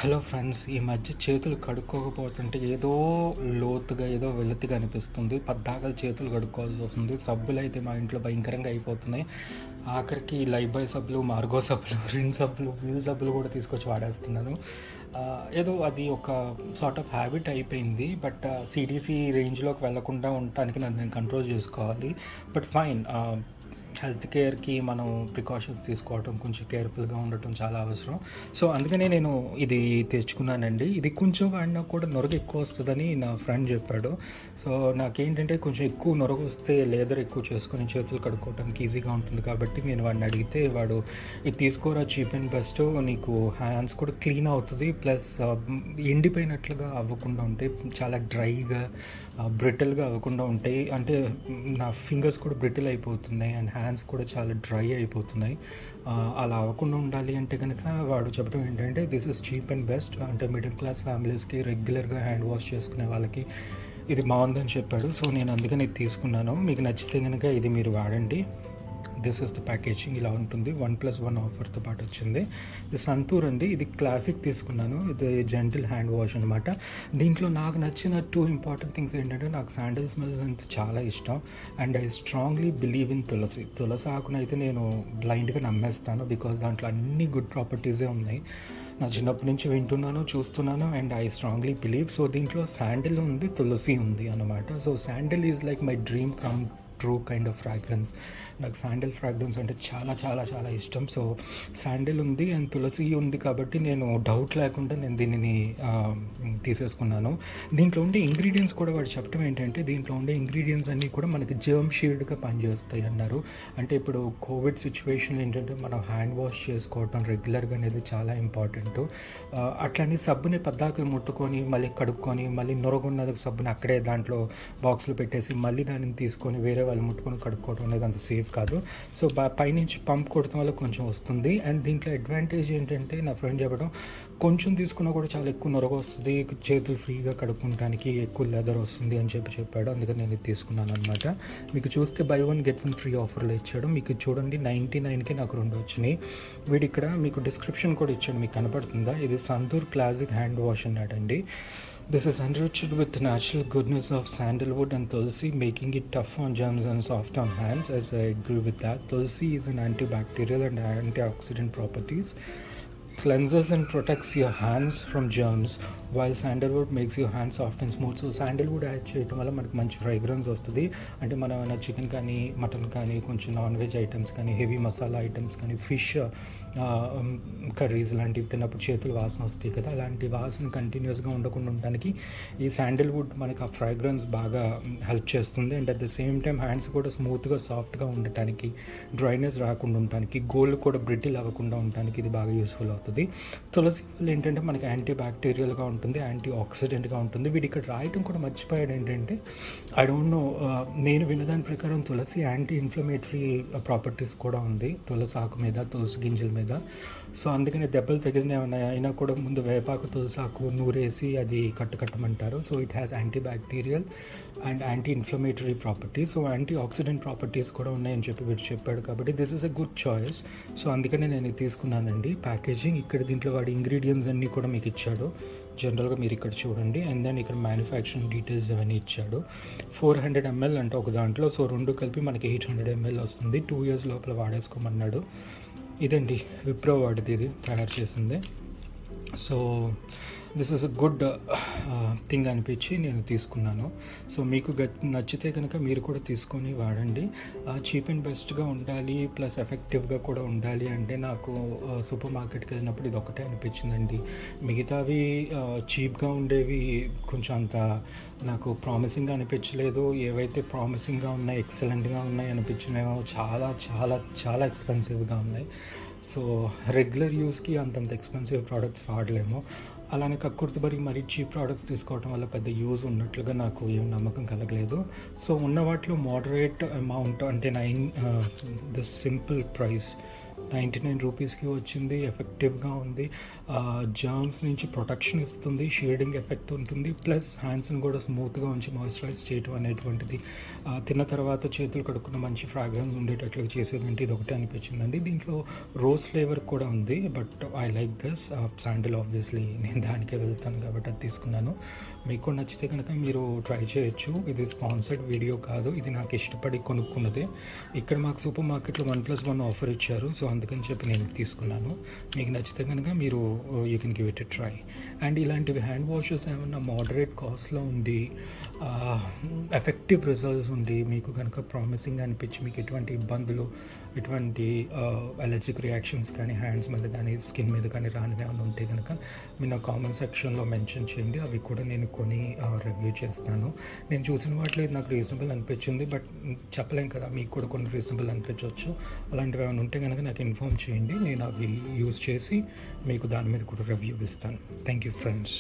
Hello friends, ఈ మధ్య చేతులు కడుక్కోకపోతుంటే ఏదో లోతుగా, ఏదో వెలుతుగా అనిపిస్తుంది. పద్దాకలు చేతులు కడుక్కోవాల్సి వస్తుంది. సబ్బులు అయితే మా ఇంట్లో భయంకరంగా అయిపోతున్నాయి. ఆఖరికి లైఫ్బాయ్ సబ్బులు, మార్గో సబ్బులు, రిన్ సబ్బులు, వీల్ సబ్బులు కూడా తీసుకొచ్చి వాడేస్తున్నాను. ఏదో అది ఒక సార్ట్ ఆఫ్ హ్యాబిట్ అయిపోయింది. బట్ సిడిసి రేంజ్లోకి వెళ్లకుండా ఉండటానికి నన్ను నేను కంట్రోల్ చేసుకోవాలి. బట్ ఫైన్, హెల్త్ కేర్కి మనం ప్రికాషన్స్ తీసుకోవడం, కొంచెం కేర్ఫుల్గా ఉండటం చాలా అవసరం. సో అందుకనే నేను ఇది తెచ్చుకున్నానండి. ఇది కొంచెం వాడినా కూడా నొరగ ఎక్కువ వస్తుందని నా ఫ్రెండ్ చెప్పాడు. సో నాకేంటంటే కొంచెం ఎక్కువ నొరగ వస్తే లేదర్ ఎక్కువ చేసుకొని చేతులు కడుక్కోవడానికి ఈజీగా ఉంటుంది కాబట్టి నేను వాడిని అడిగితే వాడు ఇది తీసుకోరా, చీప్ అండ్ బెస్ట్, నీకు హ్యాండ్స్ కూడా క్లీన్ అవుతుంది, ప్లస్ ఎండిపోయినట్లుగా అవ్వకుండా ఉంటాయి, చాలా డ్రైగా బ్రిటిల్గా అవ్వకుండా ఉంటాయి. అంటే నా ఫింగర్స్ కూడా బ్రిటిల్ అయిపోతున్నాయి అండ్ హ్యాండ్స్ కూడా చాలా డ్రై అయిపోతున్నాయి. అలా అవ్వకుండా ఉండాలి అంటే కనుక వాడు చెప్పడం ఏంటంటే this is cheap and best, అంటే మిడిల్ క్లాస్ ఫ్యామిలీస్కి రెగ్యులర్గా హ్యాండ్ వాష్ చేసుకునే వాళ్ళకి ఇది బాగుందని చెప్పాడు. సో నేను అందుకని ఇది తీసుకున్నాను. మీకు నచ్చితే కనుక ఇది మీరు వాడండి. దిస్ ఇస్ ద ప్యాకేజింగ్, ఇలా ఉంటుంది. 1+1 ఆఫర్తో పాటు వచ్చింది. ఇది సంతూర్ అండి. ఇది క్లాసిక్ తీసుకున్నాను. ఇది జెంటిల్ హ్యాండ్ వాష్ అనమాట. దీంట్లో నాకు నచ్చిన 2 ఇంపార్టెంట్ థింగ్స్ ఏంటంటే, నాకు శాండిల్ స్మెల్స్ అంటే చాలా ఇష్టం and I strongly believe in tulsi ఆకునైతే నేను బ్లైండ్గా నమ్మేస్తాను. బికాజ్ దాంట్లో అన్ని గుడ్ ప్రాపర్టీసే ఉన్నాయి. నా చిన్నప్పటి నుంచి వింటున్నాను, చూస్తున్నాను and I strongly believe. So దీంట్లో శాండిల్ ఉంది, తులసి ఉంది అనమాట. So sandal is like my dream come true kind of fragrance. నాకు శాండిల్ ఫ్రాగ్రెన్స్ అంటే చాలా చాలా చాలా ఇష్టం. సో శాండిల్ ఉంది అండ్ తులసి ఉంది కాబట్టి నేను డౌట్ లేకుండా నేను దీనిని తీసేసుకున్నాను. దీంట్లో ఉండే ఇంగ్రీడియంట్స్ కూడా వాడు చెప్పడం ఏంటంటే, దీంట్లో ఉండే ఇంగ్రీడియంట్స్ అన్నీ కూడా మనకి జర్మ్ షీల్డ్గా పనిచేస్తాయి అన్నారు. అంటే ఇప్పుడు కోవిడ్ సిచ్యువేషన్ ఏంటంటే మనం హ్యాండ్ వాష్ చేసుకోవటం రెగ్యులర్గా అనేది చాలా ఇంపార్టెంట్. అట్లని సబ్బుని పద్దాకలు ముట్టుకొని మళ్ళీ కడుక్కొని మళ్ళీ నొరగున్న సబ్బుని అక్కడే దాంట్లో బాక్స్లో పెట్టేసి మళ్ళీ దానిని తీసుకొని వేరే వాళ్ళు ముట్టుకొని కడుక్కోవడం అనేది అంత సేఫ్ కాదు. సో పైనుంచి పంప్ కొడటం వల్ల కొంచెం వస్తుంది. అండ్ దీంట్లో అడ్వాంటేజ్ ఏంటంటే, నా ఫ్రెండ్ చెప్పడం, కొంచెం తీసుకున్నా కూడా చాలా ఎక్కువ నొరగ వస్తుంది, చేతులు ఫ్రీగా కడుక్కోవడానికి ఎక్కువ లెదర్ వస్తుంది అని చెప్పాడు. అందుకని నేను ఇది తీసుకున్నాను అనమాట. మీకు చూస్తే బై 1 get 1 ఫ్రీ ఆఫర్లో ఇచ్చాడు. మీకు చూడండి 99కి నాకు 2 వచ్చినాయి. వీడి ఇక్కడ మీకు డిస్క్రిప్షన్ కూడా ఇచ్చాడు, మీకు కనపడుతుందా? ఇది సంతూర్ క్లాసిక్ హ్యాండ్ వాష్ అన్నాడండి. This is enriched with natural goodness of sandalwood and tulsi, making it tough on germs and soft on hands. As I agree with that. Tulsi is an antibacterial and antioxidant properties. Cleanses and protects your hands from germs, while sandalwood makes your hands soft and smooth. So sandalwood add చేయడం వల్ల మనకు మంచి fragrance వస్తుంది. అంటే మన chicken కానీ, mutton కానీ, కొంచెం నాన్ వెజ్ ఐటమ్స్ కానీ, హెవీ మసాలా ఐటమ్స్ కానీ, ఫిష్ కర్రీస్ లాంటివి తిన్నప్పుడు చేతులు వాసన వస్తాయి కదా, అలాంటి వాసన కంటిన్యూస్గా ఉండకుండా ఉండడానికి ఈ శాండల్వుడ్ మనకు ఆ ఫ్రేగ్రెన్స్ బాగా హెల్ప్ చేస్తుంది. And at the same time hands కూడా స్మూత్గా, సాఫ్ట్గా ఉండటానికి, డ్రైనెస్ రాకుండా ఉండటానికి, గోల్డ్ కూడా బ్రిటిల్ అవ్వకుండా ఉండటానికి ఇది బాగా యూస్ఫుల్ అవుతుంది. తులసి వల్ల ఏంటంటే మనకి యాంటీ బ్యాక్టీరియల్గా ఉంటుంది, యాంటీ ఆక్సిడెంట్గా ఉంటుంది. వీడి ఇక్కడ రాయటం కూడా మర్చిపోయాడు ఏంటంటే, ఐ డోంట్ నో, నేను విన్నదాని ప్రకారం తులసి యాంటీ ఇన్ఫ్లమేటరీ ప్రాపర్టీస్ కూడా ఉంది తులసి ఆకు మీద, తులసి గింజల మీద. సో అందుకని దెబ్బలు తగిలిన అయినా కూడా ముందు వేపాకు, తులసి ఆకు నూరేసి అది కట్టమంటారు. So it has antibacterial and anti-inflammatory properties. So antioxidant properties కూడా ఉన్నాయని వీడు చెప్పాడు కాబట్టి this is a good choice. So అందుకని నేను ఇది తీసుకున్నానండి. ప్యాకేజింగ్ ఇక్కడ, దీంట్లో వాడి ఇంగ్రీడియంట్స్ అన్నీ కూడా మీకు ఇచ్చాడు. జనరల్గా మీరు ఇక్కడ చూడండి. అండ్ దెన్ ఇక్కడ మ్యానుఫ్యాక్చరింగ్ డీటెయిల్స్ అవన్నీ ఇచ్చాడు. 400 ml అంటే ఒక దాంట్లో. సో 2 కలిపి మనకి 800 ml వస్తుంది. 2 years లోపల వాడేసుకోమన్నాడు. ఇదండి విప్రో వాడిది, ఇది తయారు చేసింది. So this is a good thing అనిపించి నేను తీసుకున్నాను. సో మీకు నచ్చితే కనుక మీరు కూడా తీసుకొని వాడండి. చీప్ అండ్ బెస్ట్గా ఉండాలి, ప్లస్ ఎఫెక్టివ్గా కూడా ఉండాలి అంటే నాకు సూపర్ మార్కెట్కి వెళ్ళినప్పుడు ఇది ఒకటే అనిపించిందండి. మిగతావి చీప్గా ఉండేవి కొంచెం అంత నాకు ప్రామిసింగ్గా అనిపించలేదు. ఏవైతే ప్రామిసింగ్గా ఉన్నాయి, ఎక్సలెంట్గా ఉన్నాయి అనిపించినాయో చాలా చాలా చాలా ఎక్స్పెన్సివ్గా ఉన్నాయి. సో రెగ్యులర్ యూస్కి అంతంత ఎక్స్పెన్సివ్ ప్రోడక్ట్స్ వాడలేము. అలానే కక్కుర్తిబడి మరీ చీప్ ప్రోడక్ట్స్ తీసుకోవడం వల్ల పెద్ద యూజ్ ఉన్నట్లుగా నాకు ఏం నమ్మకం కలగలేదు. సో ఉన్న వాటిలో మోడరేట్ అమౌంట్ అంటే ద సింపుల్ ప్రైస్ రూ. 99కి వచ్చింది. ఎఫెక్టివ్గా ఉంది. జర్మ్స్ నుంచి ప్రొటెక్షన్ ఇస్తుంది, షేడింగ్ ఎఫెక్ట్ ఉంటుంది, ప్లస్ హ్యాండ్స్ని కూడా స్మూత్గా ఉంచి మాయిశ్చరైజ్ చేయడం అనేటువంటిది, తిన్న తర్వాత చేతులు కడుక్కున్న మంచి ఫ్రాగ్రెన్స్ ఉండేటట్లుగా చేసేదంటే ఇది ఒకటే అనిపించిందండి. దీంట్లో రోజ్ ఫ్లేవర్ కూడా ఉంది, but I like this. Sandal obviously నేను దానికే వెళ్తాను కాబట్టి అది తీసుకున్నాను. మీకు నచ్చితే కనుక మీరు ట్రై చేయొచ్చు. ఇది స్పాన్సర్డ్ వీడియో కాదు, ఇది నాకు ఇష్టపడి కొనుక్కున్నదే. ఇక్కడ మాకు సూపర్ మార్కెట్లో 1+1 ఆఫర్ ఇచ్చారు, సో అందుకని చెప్పి నేను తీసుకున్నాను. మీకు నచ్చితే కనుక మీరు you can give it a try. And ఇలాంటివి హ్యాండ్ వాషెస్ ఏమన్నా మోడరేట్ కాస్ట్లో ఉండి ఎఫెక్టివ్ రిజల్ట్స్ ఉండి మీకు కనుక ప్రామిసింగ్ అనిపించి మీకు ఎటువంటి ఇబ్బందులు, ఎటువంటి అలర్జిక్ రియాక్షన్స్ కానీ హ్యాండ్స్ మీద కానీ స్కిన్ మీద కానీ రానివి ఏమైనా ఉంటే కనుక మీరు నా కామెంట్ సెక్షన్లో మెన్షన్ చేయండి. అవి కూడా నేను కొని రివ్యూ చేస్తాను. నేను చూసిన వాటిలో ఇది నాకు రీజనబుల్ అనిపించింది, బట్ చెప్పలేం కదా, మీకు కూడా కొన్ని రీజనబుల్ అనిపించవచ్చు. అలాంటివి ఏమైనా ఉంటే కనుక నాకు ఇన్ఫార్మ్ చేయండి, నేను అవి యూజ్ చేసి మీకు దాని మీద కూడా రివ్యూ ఇస్తాను. Thank you friends.